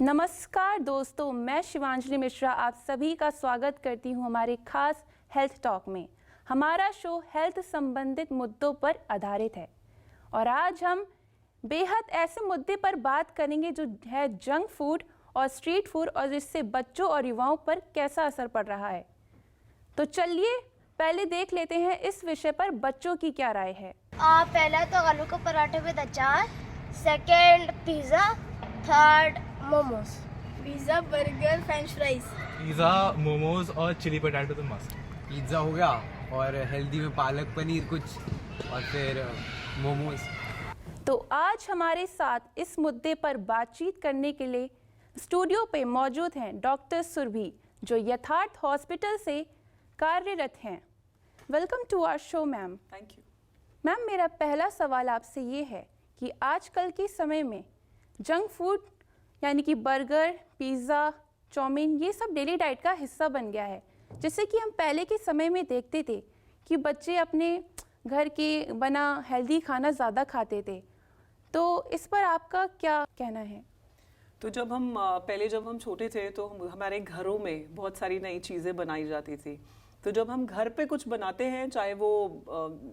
नमस्कार दोस्तों, मैं शिवांजलि मिश्रा आप सभी का स्वागत करती हूं हमारे खास हेल्थ टॉक में। हमारा शो हेल्थ संबंधित मुद्दों पर आधारित है और आज हम बेहद ऐसे मुद्दे पर बात करेंगे जो है जंक फूड और स्ट्रीट फूड और जिससे बच्चों और युवाओं पर कैसा असर पड़ रहा है। तो चलिए पहले देख लेते हैं इस विषय पर बच्चों की क्या राय है। पहला तो आलू के पराठे विद अचार, second pizza, third momos. Pizza, burger, French fries. Pizza, momos और चिली पोटैटो तो मस्त। पिज़्ज़ा हो गया और हेल्दी में पालक पनीर कुछ और फिर मोमोज। तो आज हमारे साथ इस मुद्दे पर बातचीत करने के लिए स्टूडियो पे मौजूद हैं डॉक्टर सुरभि जो यथार्थ हॉस्पिटल से कार्यरत हैं। Welcome to our show ma'am. Thank you ma'am, मेरा पहला सवाल आपसे ये है कि आजकल के समय में जंक फूड यानी कि बर्गर, पिज़्ज़ा, चाउमीन ये सब डेली डाइट का हिस्सा बन गया है। जैसे कि हम पहले के समय में देखते थे कि बच्चे अपने घर के बना हेल्दी खाना ज़्यादा खाते थे, तो इस पर आपका क्या कहना है? तो जब हम छोटे थे तो हमारे घरों में बहुत सारी नई चीज़ें बनाई जाती थी। तो जब हम घर पे कुछ बनाते हैं, चाहे वो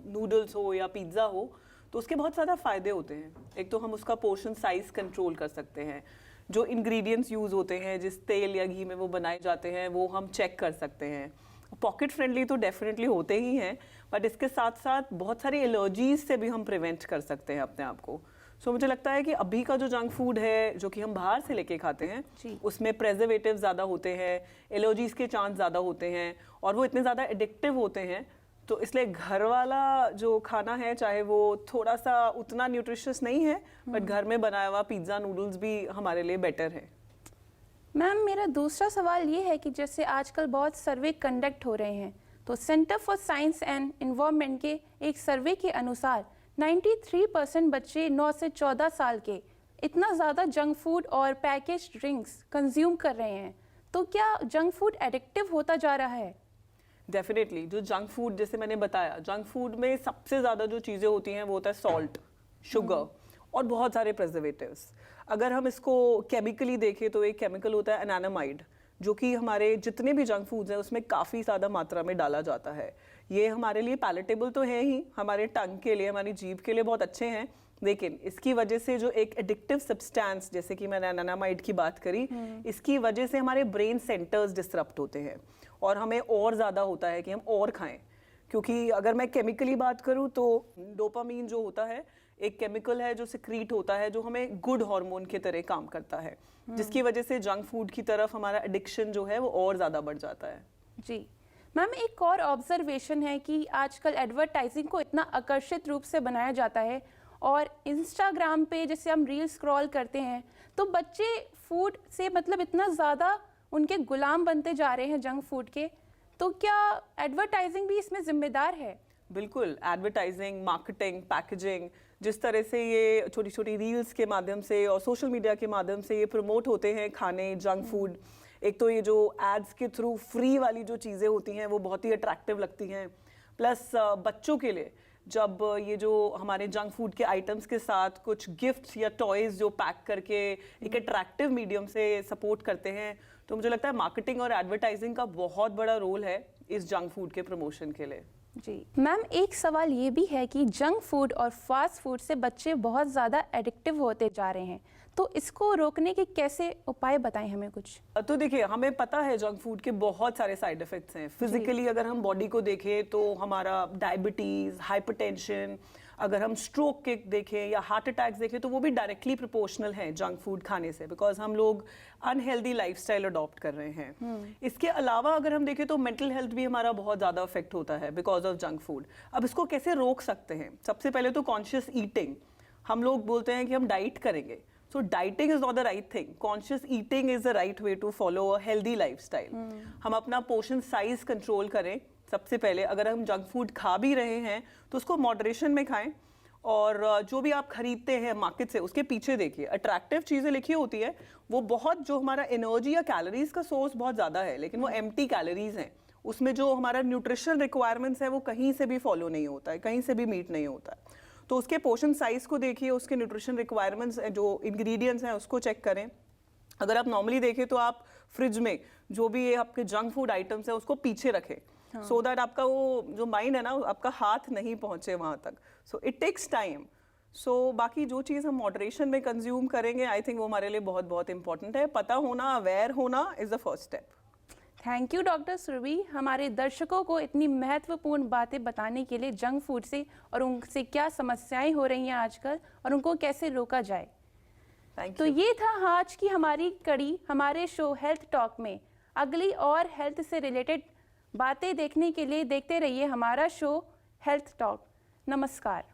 नूडल्स हो या पिज़्ज़ा हो, तो उसके बहुत ज़्यादा फ़ायदे होते हैं। एक तो हम उसका पोर्शन साइज़ कंट्रोल कर सकते हैं, जो इंग्रेडिएंट्स यूज़ होते हैं, जिस तेल या घी में वो बनाए जाते हैं वो हम चेक कर सकते हैं। पॉकेट फ्रेंडली तो डेफिनेटली होते ही हैं, बट इसके साथ साथ बहुत सारी एलर्जीज से भी हम प्रिवेंट कर सकते हैं अपने आप को। सो मुझे लगता है कि अभी का जो जंक फूड है जो कि हम बाहर से लेके खाते हैं, उसमें प्रेजर्वेटिव ज़्यादा होते हैं, एलर्जीज के चांस ज़्यादा होते हैं और वो इतने ज़्यादा एडिक्टिव होते हैं। तो इसलिए घर वाला जो खाना है, चाहे वो थोड़ा सा उतना न्यूट्रिशियस नहीं है, बट घर में बनाया हुआ पिज़्ज़ा, नूडल्स भी हमारे लिए बेटर है। मैम, मेरा दूसरा सवाल ये है कि जैसे आजकल बहुत सर्वे कंडक्ट हो रहे हैं, तो centre for science and environment के एक सर्वे के अनुसार 93% बच्चे 9 से 14 साल के इतना ज़्यादा जंक फूड और पैकेज ड्रिंक्स कंज्यूम कर रहे हैं। तो क्या जंक फूड एडिक्टिव होता जा रहा है? डेफिनेटली जो जंक फूड, जैसे मैंने बताया, जंक फूड में सबसे ज़्यादा जो चीज़ें होती हैं वो होता है सॉल्ट, शुगर और बहुत सारे प्रिजर्वेटिव्स। अगर हम इसको केमिकली देखें तो एक केमिकल होता है एनानामाइड, जो कि हमारे जितने भी जंक फूड्स हैं उसमें काफ़ी ज़्यादा मात्रा में डाला जाता है। ये हमारे लिए पैलेटेबल तो है ही, हमारे टंग के लिए, हमारी जीभ के लिए बहुत अच्छे हैं, लेकिन इसकी वजह से जो एक एडिक्टिव सब्सटेंस, जैसे कि मैंने एनानामाइड की बात करी, इसकी वजह से हमारे ब्रेन सेंटर्स डिसरप्ट होते हैं और हमें और ज़्यादा होता है कि हम और खाएं। क्योंकि अगर मैं केमिकली बात करूं तो डोपामीन जो होता है एक केमिकल है जो सिक्रीट होता है, जो हमें गुड हार्मोन की तरह काम करता है, जिसकी वजह से जंक फूड की तरफ हमारा एडिक्शन जो है वो और ज़्यादा बढ़ जाता है। जी मैम, एक और ऑब्जर्वेशन है कि आजकल एडवर्टाइजिंग को इतना आकर्षित रूप से बनाया जाता है और इंस्टाग्राम पे जैसे हम रील स्क्रॉल करते हैं तो बच्चे फूड से मतलब इतना ज़्यादा उनके गुलाम बनते जा रहे हैं जंक फूड के। तो क्या एडवर्टाइजिंग भी इसमें जिम्मेदार है? बिल्कुल, एडवर्टाइजिंग, मार्केटिंग, पैकेजिंग, जिस तरह से ये छोटी छोटी रील्स के माध्यम से और सोशल मीडिया के माध्यम से ये प्रमोट होते हैं खाने, जंक फूड। एक तो ये जो एड्स के थ्रू फ्री वाली जो चीज़ें होती हैं वो बहुत ही अट्रैक्टिव लगती हैं। प्लस बच्चों के लिए जब ये जो हमारे जंक फूड के आइटम्स के साथ कुछ गिफ्ट्स या टॉयज़ जो पैक करके एक अट्रैक्टिव मीडियम से सपोर्ट करते हैं, तो मुझे लगता है मार्केटिंग और एडवर्टाइजिंग का बहुत बड़ा रोल है इस जंक फूड के प्रमोशन के लिए। जी मैम, एक सवाल ये भी है कि जंक फूड और फास्ट फूड से बच्चे बहुत ज़्यादा एडिक्टिव होते जा रहे हैं, तो इसको रोकने के कैसे उपाय बताएं हमें कुछ? तो देखिए, हमें पता है जंक फूड के बहुत सारे साइड इफ़ेक्ट्स हैं। फिजिकली अगर हम बॉडी को देखें तो हमारा डायबिटीज़, हाइपरटेंशन, अगर हम स्ट्रोक के देखें या हार्ट अटैक्स देखें तो वो भी डायरेक्टली प्रोपोर्शनल हैं जंक फूड खाने से, बिकॉज हम लोग अनहेल्दी लाइफस्टाइल अडॉप्ट कर रहे हैं। इसके अलावा अगर हम देखें तो मेंटल हेल्थ भी हमारा बहुत ज़्यादा अफेक्ट होता है बिकॉज ऑफ जंक फूड। अब इसको कैसे रोक सकते हैं? सबसे पहले तो कॉन्शियस ईटिंग। हम लोग बोलते हैं कि हम डाइट करेंगे, so dieting is not the right thing. Conscious eating is the right way to follow a healthy lifestyle. हम अपना पोर्शन साइज कंट्रोल करें। सबसे पहले अगर हम जंक फूड खा भी रहे हैं तो उसको मॉडरेशन में खाएं, और जो भी आप खरीदते हैं मार्केट से उसके पीछे देखिए, अट्रैक्टिव चीज़ें लिखी होती है, वो बहुत जो हमारा एनर्जी या कैलोरीज का सोर्स बहुत ज़्यादा है, लेकिन वो एम्प्टी कैलोरीज हैं। उसमें जो हमारा न्यूट्रिशन रिक्वायरमेंट्स है वो कहीं से भी फॉलो नहीं होता है, कहीं से भी मीट नहीं होता है। तो उसके पोर्शन साइज को देखिए, उसके न्यूट्रिशन रिक्वायरमेंट्स जो इंग्रेडिएंट्स हैं उसको चेक करें। अगर आप नॉर्मली देखें तो आप फ्रिज में जो भी ये आपके जंक फूड आइटम्स है उसको पीछे रखें, सो दैट आपका वो जो माइंड है ना, आपका हाथ नहीं पहुंचे वहां तक. So it takes time. So बाकी जो चीज़ हम मॉडरेशन में कंज्यूम करेंगे, आई थिंक वो हमारे लिए बहुत बहुत इंपॉर्टेंट है. पता होना, अवेयर होना is the first step. Thank you doctor Surabhi, हमारे दर्शकों को इतनी महत्वपूर्ण बातें बताने के लिए जंक फूड से और उनसे क्या समस्याएं हो रही हैं आजकल और उनको कैसे रोका जाए. थैंक तो यू. ये था आज की हमारी कड़ी हमारे शो हेल्थ टॉक में. अगली और हेल्थ से रिलेटेड बातें देखने के लिए देखते रहिए हमारा शो हेल्थ टॉक. नमस्कार.